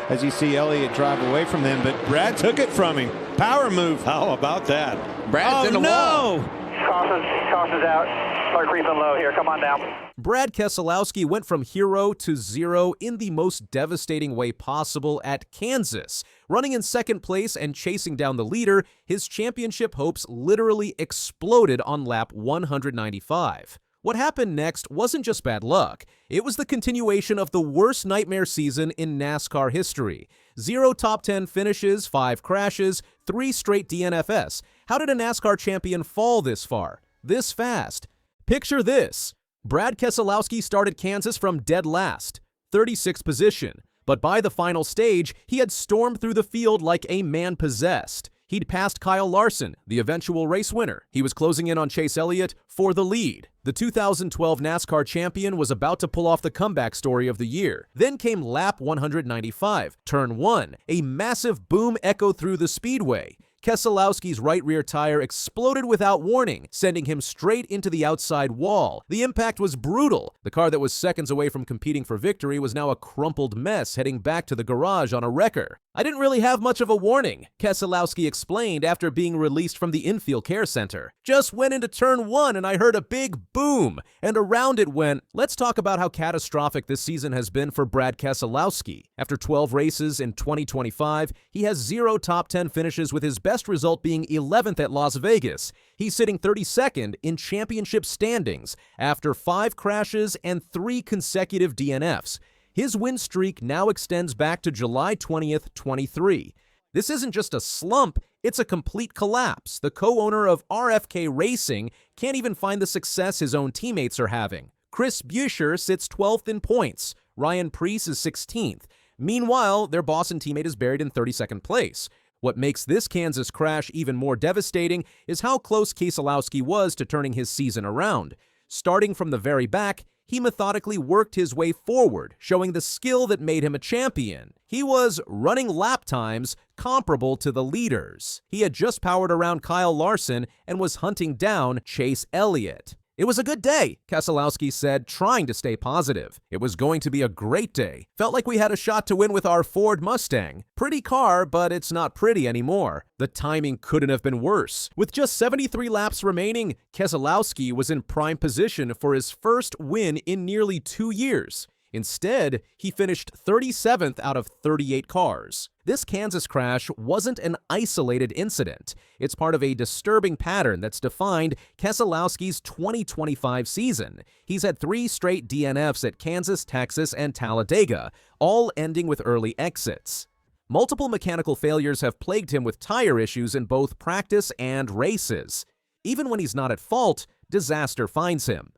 as you see Elliott drive away from them, but Brad took it from him. Power move. How about that? Brad's in the wall. Caution's out. Start creeping low here. Come on down. Brad Keselowski went from hero to zero in the most devastating way possible at Kansas. Running in second place and chasing down the leader, his championship hopes literally exploded on lap 195. What happened next wasn't just bad luck. It was the continuation of the worst nightmare season in NASCAR history. 0 top 10 finishes, 5 crashes, 3 straight DNFs. How did a NASCAR champion fall this far, this fast? Picture this. Brad Keselowski started Kansas from dead last, 36th position. But by the final stage, he had stormed through the field like a man possessed. He'd passed Kyle Larson, the eventual race winner. He was closing in on Chase Elliott for the lead. The 2012 NASCAR champion was about to pull off the comeback story of the year. Then came lap 195, turn 1. A massive boom echoed through the Speedway. Keselowski's right rear tire exploded without warning, sending him straight into the outside wall. The impact was brutal. The car that was seconds away from competing for victory was now a crumpled mess heading back to the garage on a wrecker. "I didn't really have much of a warning," Keselowski explained after being released from the infield care center. "Just went into turn 1 and I heard a big boom, and around it went." Let's talk about how catastrophic this season has been for Brad Keselowski. After 12 races in 2025, he has 0 top 10 finishes, with his best result being 11th at Las Vegas. He's sitting 32nd in championship standings after 5 crashes and 3 consecutive DNFs. His win streak now extends back to July 20th, 23. This isn't just a slump, it's a complete collapse. The co-owner of RFK Racing can't even find the success his own teammates are having. Chris Buescher sits 12th in points. Ryan Preece is 16th. Meanwhile, their boss and teammate is buried in 32nd place. What makes this Kansas crash even more devastating is how close Keselowski was to turning his season around. Starting from the very back, he methodically worked his way forward, showing the skill that made him a champion. He was running lap times comparable to the leaders. He had just powered around Kyle Larson and was hunting down Chase Elliott. "It was a good day," Keselowski said, trying to stay positive. "It was going to be a great day. Felt like we had a shot to win with our Ford Mustang. Pretty car, but it's not pretty anymore." The timing couldn't have been worse. With just 73 laps remaining, Keselowski was in prime position for his first win in nearly 2 years. Instead, he finished 37th out of 38 cars. This Kansas crash wasn't an isolated incident. It's part of a disturbing pattern that's defined Keselowski's 2025 season. He's had 3 straight DNFs at Kansas, Texas, and Talladega, all ending with early exits. Multiple mechanical failures have plagued him with tire issues in both practice and races. Even when he's not at fault, disaster finds him.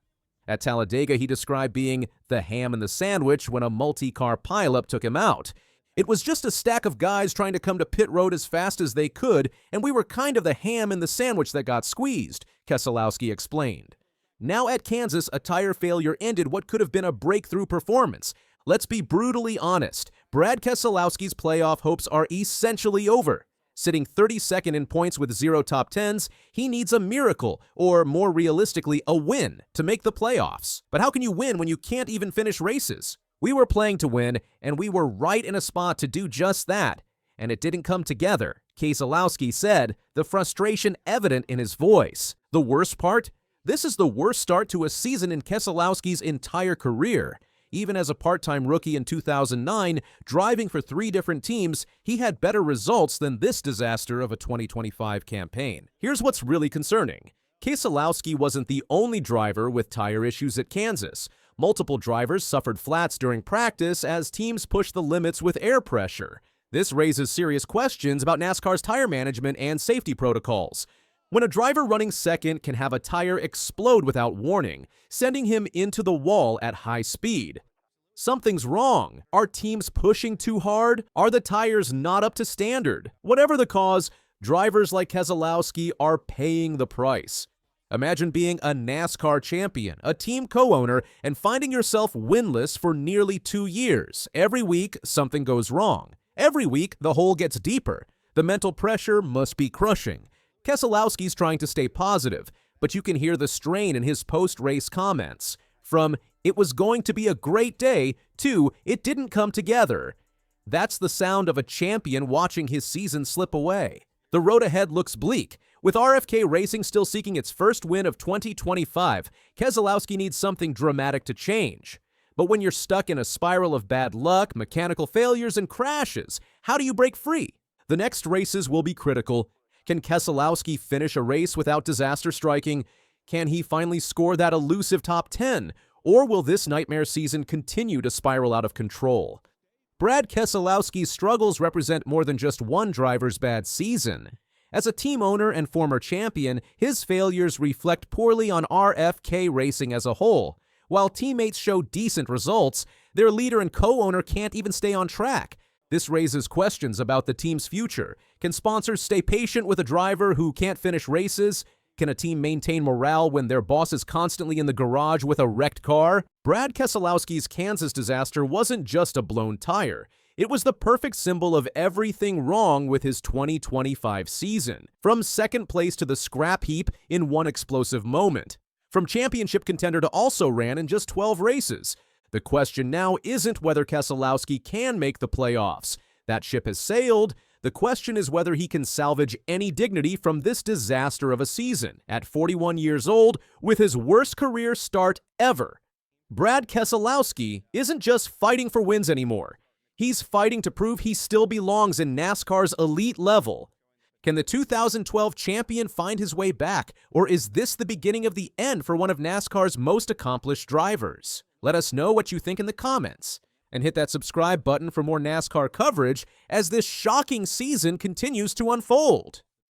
At Talladega, he described being the ham in the sandwich when a multi-car pileup took him out. "It was just a stack of guys trying to come to pit road as fast as they could, and we were kind of the ham in the sandwich that got squeezed," Keselowski explained. Now at Kansas, a tire failure ended what could have been a breakthrough performance. Let's be brutally honest. Brad Keselowski's playoff hopes are essentially over. Sitting 32nd in points with 0 top 10s, he needs a miracle, or more realistically, a win, to make the playoffs. But how can you win when you can't even finish races? "We were playing to win, and we were right in a spot to do just that, and it didn't come together," Keselowski said, the frustration evident in his voice. The worst part? This is the worst start to a season in Keselowski's entire career. Even as a part-time rookie in 2009, driving for 3 different teams, he had better results than this disaster of a 2025 campaign. Here's what's really concerning. Keselowski wasn't the only driver with tire issues at Kansas. Multiple drivers suffered flats during practice as teams pushed the limits with air pressure. This raises serious questions about NASCAR's tire management and safety protocols. When a driver running second can have a tire explode without warning, sending him into the wall at high speed, something's wrong. Are teams pushing too hard? Are the tires not up to standard? Whatever the cause, drivers like Keselowski are paying the price. Imagine being a NASCAR champion, a team co-owner, and finding yourself winless for nearly 2 years. Every week, something goes wrong. Every week, the hole gets deeper. The mental pressure must be crushing. Keselowski's trying to stay positive, but you can hear the strain in his post-race comments. From "it was going to be a great day" to "it didn't come together." That's the sound of a champion watching his season slip away. The road ahead looks bleak. With RFK Racing still seeking its first win of 2025, Keselowski needs something dramatic to change. But when you're stuck in a spiral of bad luck, mechanical failures, and crashes, how do you break free? The next races will be critical. Can Keselowski finish a race without disaster striking? Can he finally score that elusive top 10? Or will this nightmare season continue to spiral out of control? Brad Keselowski's struggles represent more than just one driver's bad season. As a team owner and former champion, his failures reflect poorly on RFK Racing as a whole. While teammates show decent results, their leader and co-owner can't even stay on track. This raises questions about the team's future. Can sponsors stay patient with a driver who can't finish races? Can a team maintain morale when their boss is constantly in the garage with a wrecked car? Brad Keselowski's Kansas disaster wasn't just a blown tire. It was the perfect symbol of everything wrong with his 2025 season. From second place to the scrap heap in one explosive moment. From championship contender to also ran in just 12 races. The question now isn't whether Keselowski can make the playoffs. That ship has sailed. The question is whether he can salvage any dignity from this disaster of a season. At 41 years old, with his worst career start ever, Brad Keselowski isn't just fighting for wins anymore. He's fighting to prove he still belongs in NASCAR's elite level. Can the 2012 champion find his way back, or is this the beginning of the end for one of NASCAR's most accomplished drivers? Let us know what you think in the comments. And hit that subscribe button for more NASCAR coverage as this shocking season continues to unfold.